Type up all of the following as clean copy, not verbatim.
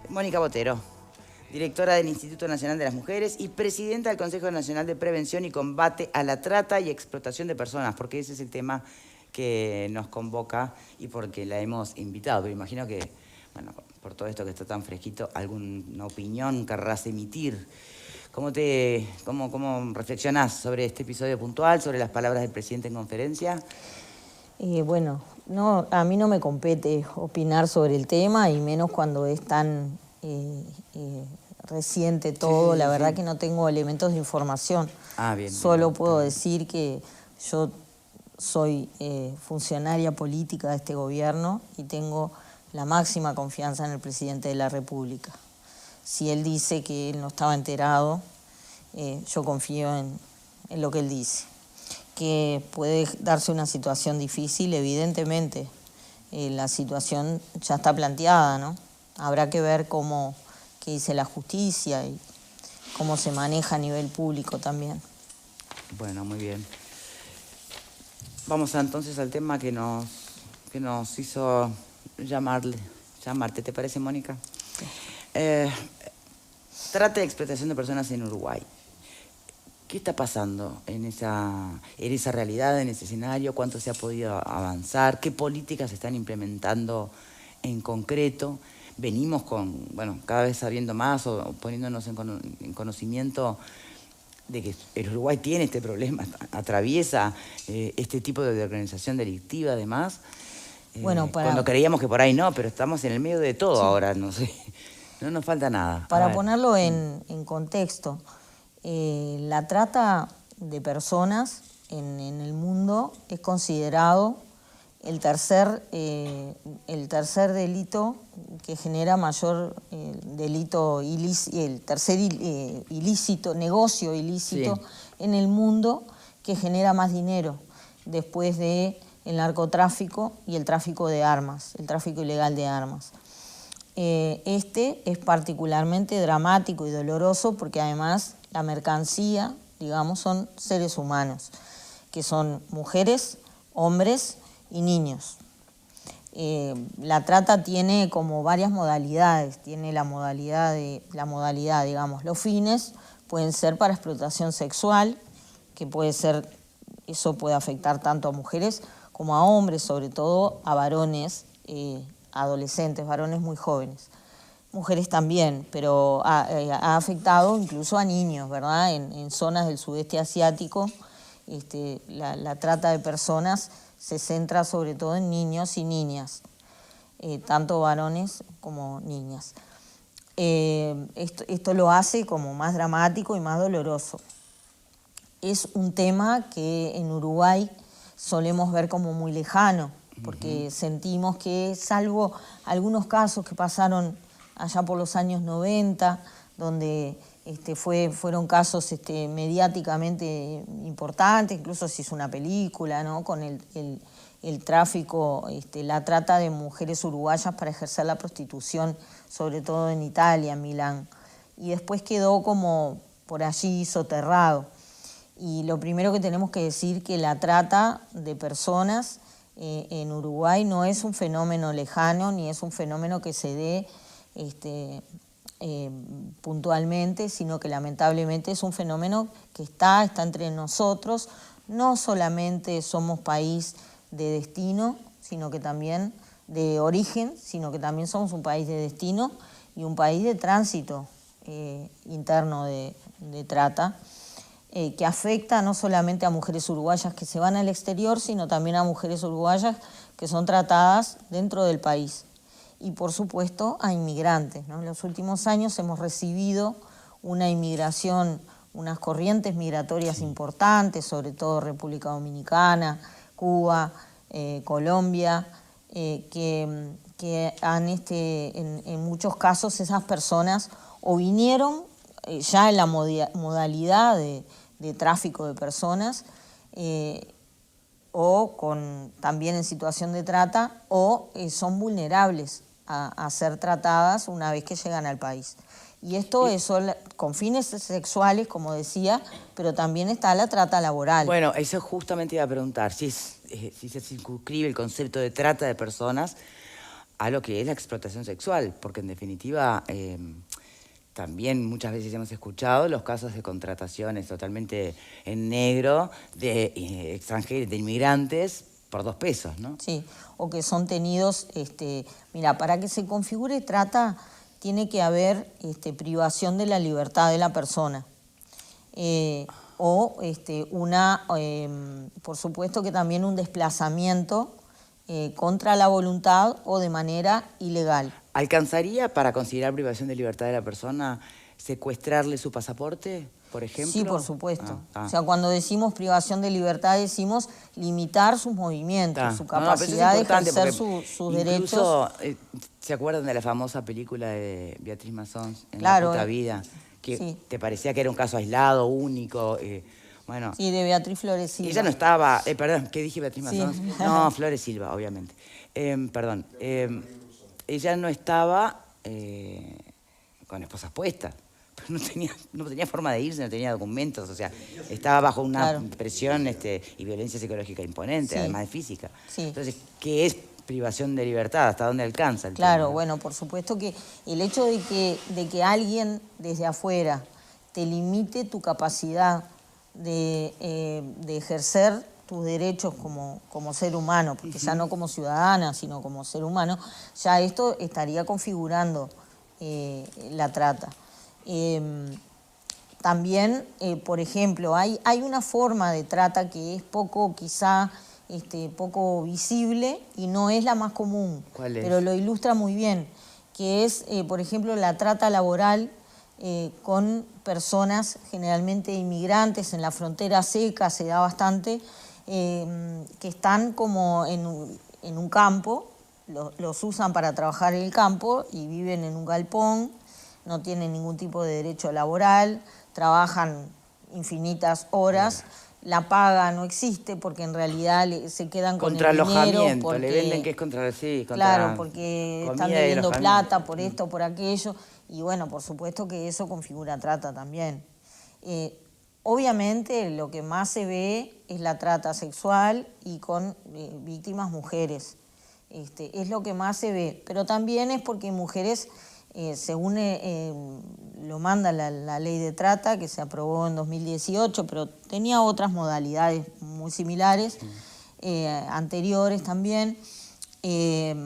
Mónica Botero, directora del Instituto Nacional de las Mujeres y presidenta del Consejo Nacional de Prevención y Combate a la Trata y Explotación de Personas, porque ese es el tema que nos convoca y porque la hemos invitado. Pero imagino que, bueno, por todo esto que está tan fresquito, alguna opinión querrás emitir. ¿Cómo reflexionás sobre este episodio puntual, sobre las palabras del presidente en conferencia? Bueno, no, a mí no me compete opinar sobre el tema, y menos cuando es tan reciente todo. Sí, la verdad que no tengo elementos de información. Bien. Solo puedo decir que yo soy funcionaria política de este gobierno y tengo la máxima confianza en el presidente de la República. Si él dice que él no estaba enterado, yo confío en lo que él dice. Que puede darse una situación difícil, evidentemente. La situación ya está planteada, ¿no? Habrá que ver qué dice la justicia y cómo se maneja a nivel público también. Bueno, muy bien. Vamos entonces al tema que nos hizo llamarte, ¿te parece, Mónica? Sí. Trata de explotación de personas en Uruguay. ¿Qué está pasando en esa realidad, en ese escenario? ¿Cuánto se ha podido avanzar? ¿Qué políticas se están implementando en concreto? Venimos cada vez sabiendo más o poniéndonos en conocimiento de que el Uruguay tiene este problema, atraviesa este tipo de organización delictiva, además. Cuando creíamos que por ahí no, pero estamos en el medio de todo. Sí. Ahora, no sé, no nos falta nada. Para ponerlo en contexto, la trata de personas en el mundo es considerado el tercer delito que genera mayor delito ilícito, el tercer negocio ilícito, sí, en el mundo, que genera más dinero después de el narcotráfico y el tráfico de armas, el tráfico ilegal de armas. Este es particularmente dramático y doloroso porque además la mercancía, digamos, son seres humanos, que son mujeres, hombres y niños. La trata tiene como varias modalidades. Tiene la modalidad, digamos, los fines pueden ser para explotación sexual, que eso puede afectar tanto a mujeres como a hombres, sobre todo a varones, adolescentes, varones muy jóvenes. Mujeres también, pero ha afectado incluso a niños, ¿verdad? En zonas del sudeste asiático, la trata de personas se centra sobre todo en niños y niñas, tanto varones como niñas. Esto lo hace como más dramático y más doloroso. Es un tema que en Uruguay solemos ver como muy lejano, porque sentimos que, salvo algunos casos que pasaron allá por los años 90, donde fueron casos mediáticamente importantes, incluso se hizo una película, ¿no?, con el tráfico, la trata de mujeres uruguayas para ejercer la prostitución, sobre todo en Italia, en Milán. Y después quedó como por allí soterrado. Y lo primero que tenemos que decir que la trata de personas en Uruguay no es un fenómeno lejano, ni es un fenómeno que se dé puntualmente, sino que lamentablemente es un fenómeno que está entre nosotros. No solamente somos país de destino, sino que también de origen, sino que también somos un país de destino y un país de tránsito interno de trata, que afecta no solamente a mujeres uruguayas que se van al exterior, sino también a mujeres uruguayas que son tratadas dentro del país. Y por supuesto a inmigrantes, ¿no? En los últimos años hemos recibido una inmigración, unas corrientes migratorias importantes, sobre todo República Dominicana, Cuba, Colombia, que han en muchos casos esas personas o vinieron ya en la modalidad de tráfico de personas, o también en situación de trata, o son vulnerables a ser tratadas una vez que llegan al país. Y esto es con fines sexuales, como decía, pero también está la trata laboral. Bueno, eso justamente iba a preguntar, si se circunscribe el concepto de trata de personas a lo que es la explotación sexual, porque en definitiva también muchas veces hemos escuchado los casos de contrataciones totalmente en negro de extranjeros, de inmigrantes por 2 pesos, ¿no? Sí, o que son tenidos, mira, para que se configure trata tiene que haber privación de la libertad de la persona. Por supuesto que también un desplazamiento contra la voluntad o de manera ilegal. ¿Alcanzaría para considerar privación de libertad de la persona secuestrarle su pasaporte, por ejemplo? Sí, por supuesto. O sea, cuando decimos privación de libertad decimos limitar sus movimientos, su capacidad de ejercer sus derechos. ¿Se acuerdan de la famosa película de Beatriz Mazón, En la puta vida? Que sí, te parecía que era un caso aislado, único. Bueno, sí, de Beatriz Flores Silva. Ella no estaba, perdón, ¿qué dije Beatriz Mazón? Sí. No, Flores Silva, obviamente. Perdón, ella no estaba con esposas puestas. No tenía forma de irse, no tenía documentos, o sea, estaba bajo una presión y violencia psicológica imponente, además de física. Sí. Entonces, ¿qué es privación de libertad? ¿Hasta dónde alcanza el tema? Bueno, por supuesto que el hecho de que alguien desde afuera te limite tu capacidad de ejercer tus derechos como ser humano, porque ya no como ciudadana, sino como ser humano, ya esto estaría configurando la trata. También, por ejemplo, hay una forma de trata que es poco visible y no es la más común. ¿Cuál es? Pero lo ilustra muy bien, que es, por ejemplo, la trata laboral con personas generalmente inmigrantes. En la frontera seca se da bastante, que están como en un campo, los usan para trabajar en el campo y viven en un galpón, no tienen ningún tipo de derecho laboral, trabajan infinitas horas, la paga no existe porque en realidad se quedan con el dinero. Contra alojamiento, le venden que es contra... Claro, porque están debiendo plata por esto, por aquello, y bueno, por supuesto que eso configura trata también. Obviamente lo que más se ve es la trata sexual y con víctimas mujeres. Es lo que más se ve, pero también es porque mujeres... según lo manda la ley de trata, que se aprobó en 2018, pero tenía otras modalidades muy similares, anteriores también. El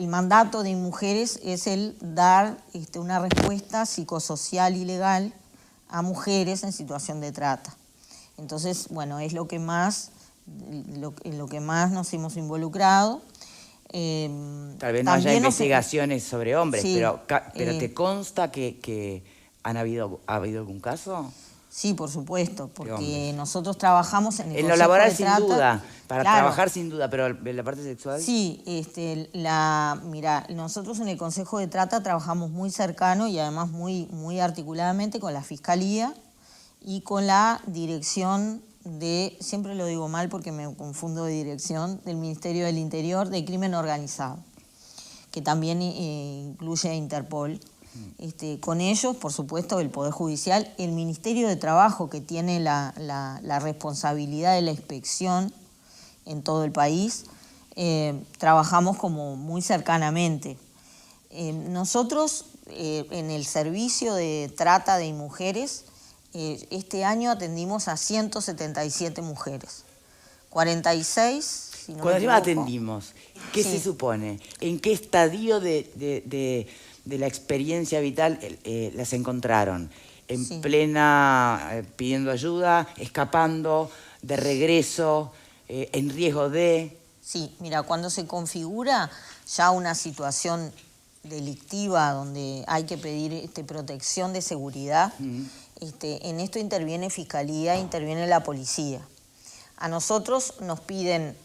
mandato de mujeres es el dar una respuesta psicosocial y legal a mujeres en situación de trata. Entonces, bueno, es lo que más nos hemos involucrado. Tal vez no haya investigaciones sobre hombres, sí, pero ¿te consta que ha habido algún caso? Sí, por supuesto, porque nosotros trabajamos en el Consejo de Trata. En lo laboral sin duda, para trabajar sin duda, pero en la parte sexual... Sí, mira, nosotros en el Consejo de Trata trabajamos muy cercano y además muy, muy articuladamente con la Fiscalía y con la Dirección siempre lo digo mal porque me confundo de dirección, del Ministerio del Interior de Crimen Organizado, que también incluye a Interpol. Con ellos, por supuesto, el Poder Judicial, el Ministerio de Trabajo, que tiene la responsabilidad de la inspección en todo el país, trabajamos como muy cercanamente. Nosotros, en el servicio de trata de mujeres, este año atendimos a 177 mujeres, 46, si no Cuando me equivoco. Atendimos, ¿qué se supone? ¿En qué estadio de la experiencia vital las encontraron? ¿En plena pidiendo ayuda, escapando, de regreso, en riesgo de...? Sí, mira, cuando se configura ya una situación delictiva donde hay que pedir protección de seguridad, en esto interviene Fiscalía, interviene la Policía. A nosotros nos piden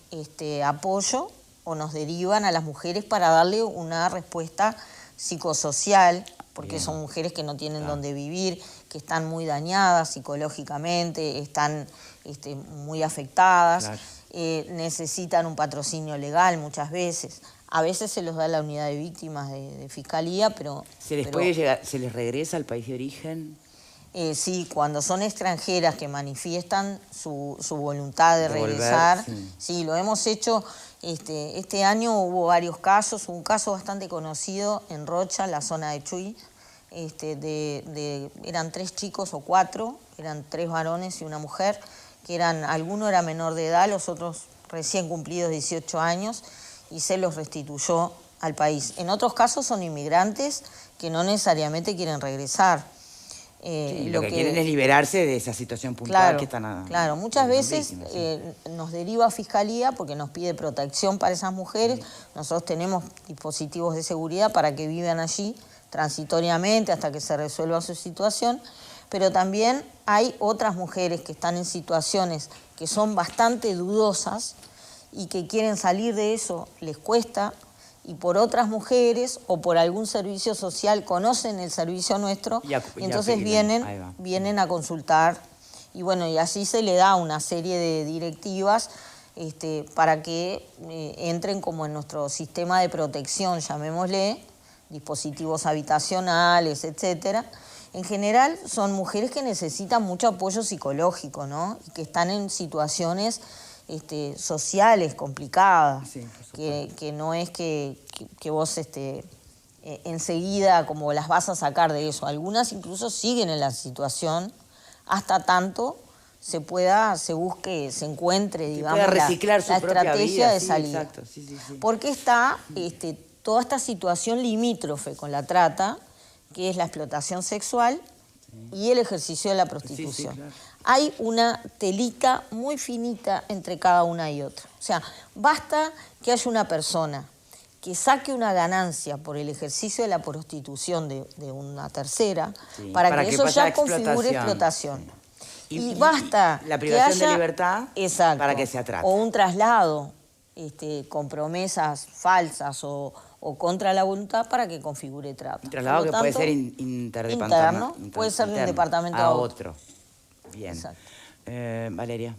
apoyo o nos derivan a las mujeres para darle una respuesta psicosocial, porque son mujeres que no tienen dónde vivir, que están muy dañadas psicológicamente, están muy afectadas, necesitan un patrocinio legal muchas veces. A veces se los da la unidad de víctimas de Fiscalía, pero... ¿Se les regresa al país de origen? Sí, cuando son extranjeras que manifiestan su voluntad de regresar, sí, lo hemos hecho. Este año hubo varios casos, un caso bastante conocido en Rocha, en la zona de Chuy, eran 3 chicos o 4, eran 3 varones y una mujer, que alguno era menor de edad, los otros recién cumplidos 18 años, y se los restituyó al país. En otros casos son inmigrantes que no necesariamente quieren regresar. Lo que quieren es liberarse de esa situación puntual que están... Claro, muchas veces nos deriva a Fiscalía porque nos pide protección para esas mujeres. Nosotros tenemos dispositivos de seguridad para que vivan allí transitoriamente hasta que se resuelva su situación, pero también hay otras mujeres que están en situaciones que son bastante dudosas y que quieren salir de eso, les cuesta, y por otras mujeres o por algún servicio social conocen el servicio nuestro y entonces vienen a consultar y bueno, y así se le da una serie de directivas para que entren como en nuestro sistema de protección, llamémosle, dispositivos habitacionales, etcétera. En general son mujeres que necesitan mucho apoyo psicológico, ¿no? Y que están en situaciones sociales complicadas, sí, que no es que vos enseguida como las vas a sacar de eso. Algunas incluso siguen en la situación hasta tanto se busque, se encuentre, digamos, reciclar la estrategia de salida. Exacto, sí. Porque está toda esta situación limítrofe con la trata, que es la explotación sexual y el ejercicio de la prostitución. Claro. Hay una telita muy finita entre cada una y otra. O sea, basta que haya una persona que saque una ganancia por el ejercicio de la prostitución de una tercera, para que eso ya configure explotación. Y basta la privación que haya, de libertad para que sea trata. O un traslado con promesas falsas o contra la voluntad para que configure trata. Un traslado que puede ser interno, puede ser de un departamento a otro. Bien. Valeria.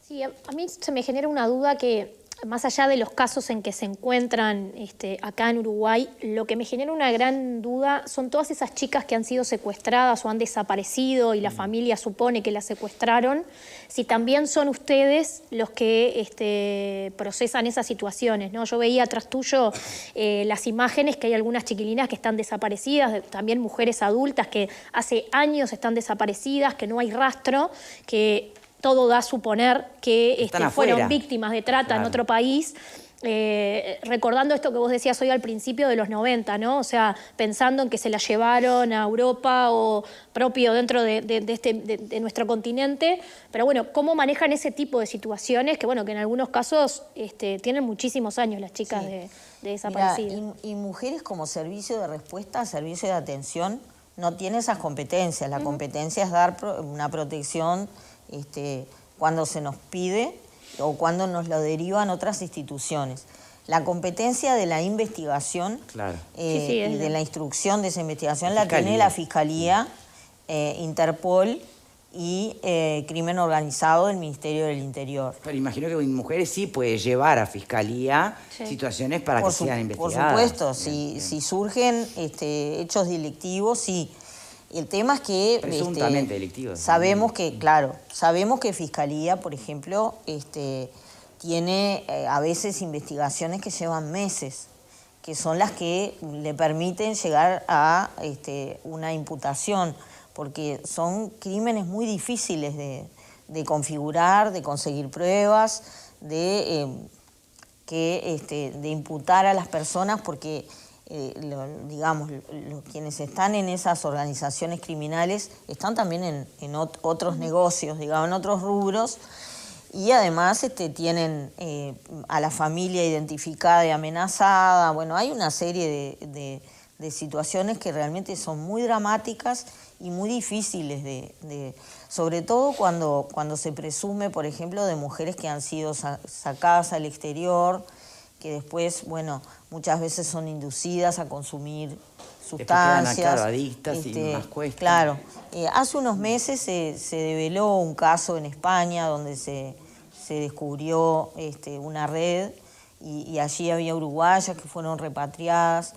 Sí, a mí se me genera una duda que, más allá de los casos en que se encuentran acá en Uruguay, lo que me genera una gran duda son todas esas chicas que han sido secuestradas o han desaparecido y la familia supone que las secuestraron, si también son ustedes los que procesan esas situaciones, ¿no? Yo veía atrás tuyo las imágenes que hay algunas chiquilinas que están desaparecidas, también mujeres adultas que hace años están desaparecidas, que no hay rastro, que todo da a suponer que fueron víctimas de trata en otro país. Recordando esto que vos decías hoy al principio de los 90, ¿no? O sea, pensando en que se la llevaron a Europa o propio dentro de nuestro continente. Pero bueno, ¿cómo manejan ese tipo de situaciones? Que bueno, que en algunos casos tienen muchísimos años las chicas de desaparecidas. Mira, y mujeres como servicio de respuesta, servicio de atención, no tiene esas competencias. La competencia es dar una protección cuando se nos pide o cuando nos lo derivan otras instituciones. La competencia de la investigación y de la instrucción de esa investigación la tiene la Fiscalía, Interpol y Crimen Organizado del Ministerio del Interior. Pero imagino que mujeres sí puede llevar a Fiscalía situaciones para que sean investigadas. Por supuesto, si surgen hechos delictivos, sí. El tema es que presuntamente delictivos. Sabemos que Fiscalía, por ejemplo, tiene a veces investigaciones que llevan meses, que son las que le permiten llegar a una imputación, porque son crímenes muy difíciles de configurar, de conseguir pruebas, de imputar a las personas, porque quienes están en esas organizaciones criminales están también en otros negocios, digamos, en otros rubros, y además tienen a la familia identificada y amenazada. Bueno, hay una serie de situaciones que realmente son muy dramáticas y muy difíciles sobre todo cuando se presume, por ejemplo, de mujeres que han sido sacadas al exterior, que después, bueno, muchas veces son inducidas a consumir sustancias. Quedan, adictas y más cuesta. Claro. Hace unos meses se develó un caso en España donde se descubrió una red y allí había uruguayas que fueron repatriadas.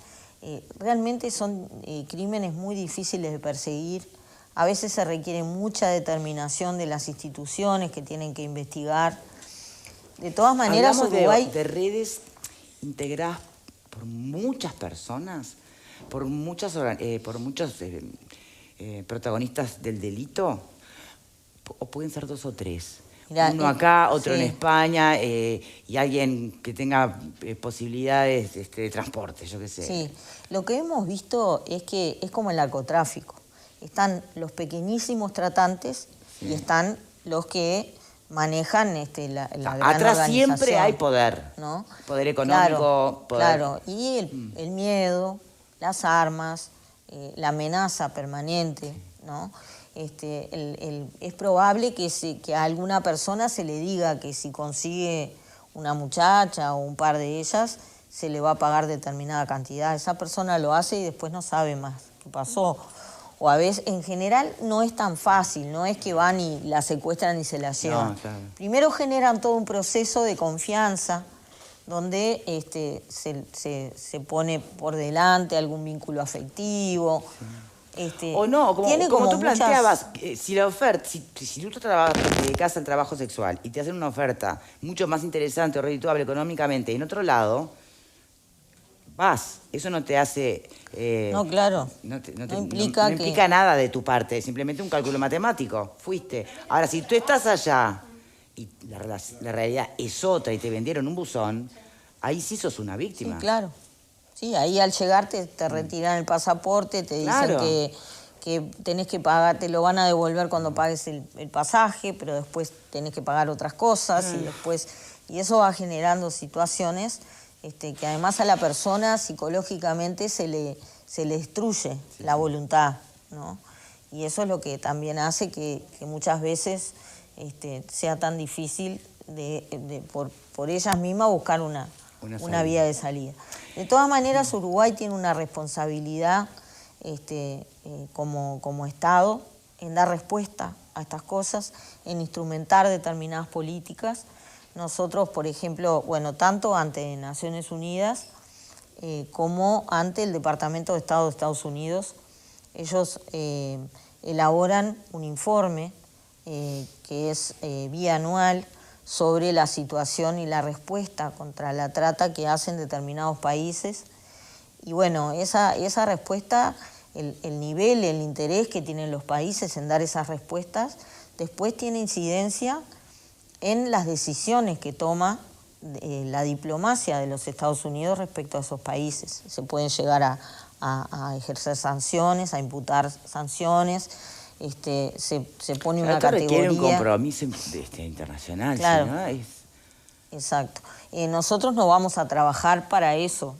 Realmente son crímenes muy difíciles de perseguir. A veces se requiere mucha determinación de las instituciones que tienen que investigar. De todas maneras, Hablamos Uruguay... de redes integradas por muchas personas, por muchos protagonistas del delito, o pueden ser 2 o 3. Mirá, uno acá, otro en España, y alguien que tenga posibilidades de transporte, yo qué sé. Sí, lo que hemos visto es que es como el narcotráfico. Están los pequeñísimos tratantes y están los que manejan la gran atrás siempre hay poder, ¿no? Poder económico. Claro, y el miedo, las armas, la amenaza permanente, ¿no? Es probable que a alguna persona se le diga que si consigue una muchacha o un par de ellas, se le va a pagar determinada cantidad. Esa persona lo hace y después no sabe más qué pasó. O a veces, en general, no es tan fácil, no es que van y la secuestran y se la llevan. No, claro. Primero generan todo un proceso de confianza, donde se pone por delante algún vínculo afectivo. O no, como tú planteabas, si la oferta, si tú te dedicas al trabajo sexual y te hacen una oferta mucho más interesante o redituable económicamente en otro lado, vas. Eso no te hace... no, claro. No implica nada de tu parte, simplemente un cálculo matemático. Fuiste. Ahora, si tú estás allá y la realidad es otra y te vendieron un buzón, ahí sí sos una víctima. Sí, claro. Sí, ahí al llegar te retiran el pasaporte, te dicen que tenés que pagar, te lo van a devolver cuando pagues el pasaje, pero después tenés que pagar otras cosas y eso va generando situaciones que además a la persona psicológicamente se le destruye la voluntad, ¿no? Y eso es lo que también hace que muchas veces sea tan difícil por ellas mismas buscar una vía de salida. De todas maneras, Uruguay tiene una responsabilidad como Estado en dar respuesta a estas cosas, en instrumentar determinadas políticas. Nosotros, por ejemplo, tanto ante Naciones Unidas como ante el Departamento de Estado de Estados Unidos, ellos elaboran un informe que es bianual sobre la situación y la respuesta contra la trata que hacen determinados países. Y bueno, esa respuesta, el nivel, el interés que tienen los países en dar esas respuestas, después tiene incidencia en las decisiones que toma la diplomacia de los Estados Unidos respecto a esos países. Se pueden llegar a ejercer sanciones, a imputar sanciones. Se pone una categoría... requiere un compromiso internacional. Claro, ¿no? Exacto. Nosotros no vamos a trabajar para eso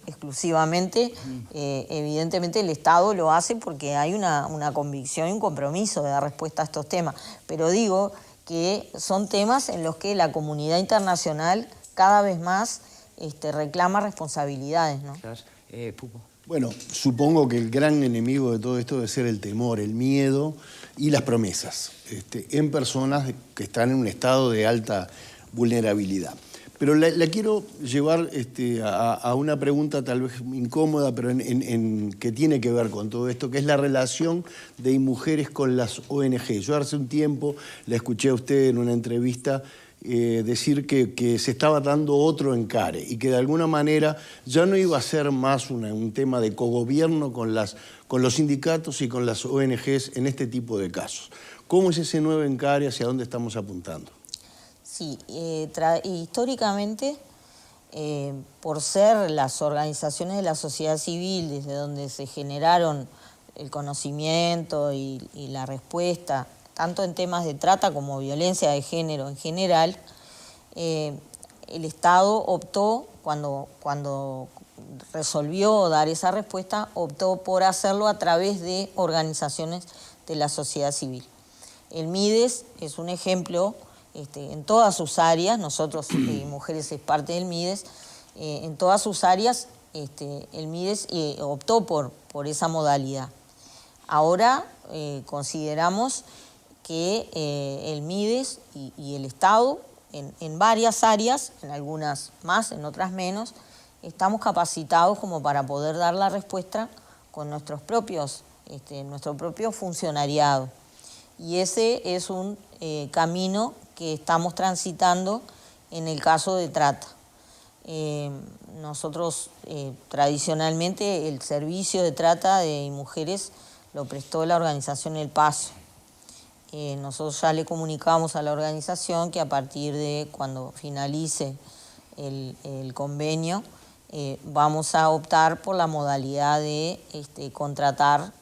exclusivamente. Evidentemente el Estado lo hace porque hay una convicción y un compromiso de dar respuesta a estos temas. Pero digo que son temas en los que la comunidad internacional cada vez más reclama responsabilidades, ¿no? Claro. Pupo. Bueno, supongo que el gran enemigo de todo esto debe ser el temor, el miedo y las promesas en personas que están en un estado de alta vulnerabilidad. Pero la quiero llevar a una pregunta tal vez incómoda, pero que tiene que ver con todo esto, que es la relación de mujeres con las ONG. Yo hace un tiempo la escuché a usted en una entrevista decir que se estaba dando otro encare y que de alguna manera ya no iba a ser más un tema de cogobierno con los sindicatos y con las ONGs en este tipo de casos. ¿Cómo es ese nuevo encare? ¿Hacia dónde estamos apuntando? Sí, históricamente, por ser las organizaciones de la sociedad civil desde donde se generaron el conocimiento y la respuesta, tanto en temas de trata como violencia de género en general, el Estado optó, cuando resolvió dar esa respuesta, optó por hacerlo a través de organizaciones de la sociedad civil. El MIDES es un ejemplo en todas sus áreas. Nosotros, Mujeres es parte del MIDES, en todas sus áreas el MIDES optó por esa modalidad. Ahora consideramos que el MIDES y el Estado, en varias áreas, en algunas más, en otras menos, estamos capacitados como para poder dar la respuesta con nuestros propios nuestro propio funcionariado. Y ese es un camino que estamos transitando en el caso de trata. Nosotros tradicionalmente el servicio de trata de mujeres lo prestó la organización El Paso. Nosotros ya le comunicamos a la organización que a partir de cuando finalice el convenio vamos a optar por la modalidad de contratar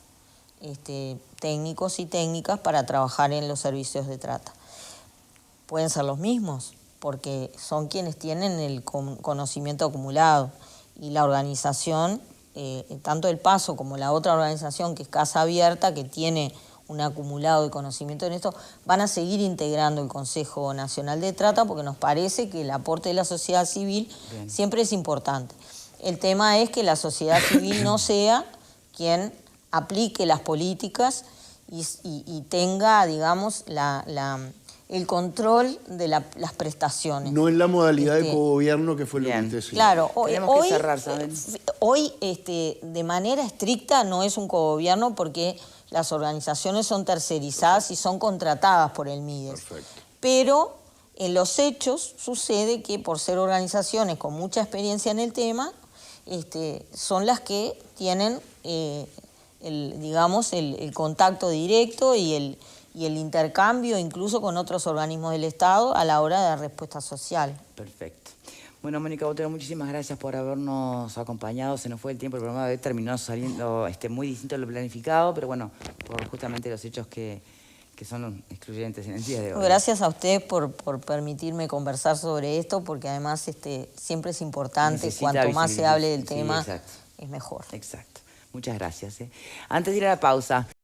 técnicos y técnicas para trabajar en los servicios de trata. Pueden ser los mismos, porque son quienes tienen el conocimiento acumulado y la organización, tanto El Paso como la otra organización que es Casa Abierta, que tiene un acumulado de conocimiento en esto, van a seguir integrando el Consejo Nacional de Trata porque nos parece que el aporte de la sociedad civil siempre es importante. El tema es que la sociedad civil no sea quien aplique las políticas y tenga, digamos, el control de las prestaciones. No en la modalidad de cogobierno que fue lo que usted decía. Claro, hoy de manera estricta no es un cogobierno porque las organizaciones son tercerizadas y son contratadas por el MIDES. Perfecto. Pero en los hechos sucede que por ser organizaciones con mucha experiencia en el tema, son las que tienen el contacto directo y el intercambio incluso con otros organismos del Estado a la hora de la respuesta social. Perfecto. Bueno, Mónica Botero, muchísimas gracias por habernos acompañado. Se nos fue el tiempo, el programa de hoy terminó saliendo muy distinto de lo planificado, pero bueno, por justamente los hechos que son excluyentes en el día de hoy. Gracias a ustedes por permitirme conversar sobre esto, porque además siempre es importante, cuanto más se hable del tema, es mejor. Exacto. Muchas gracias. Antes de ir a la pausa...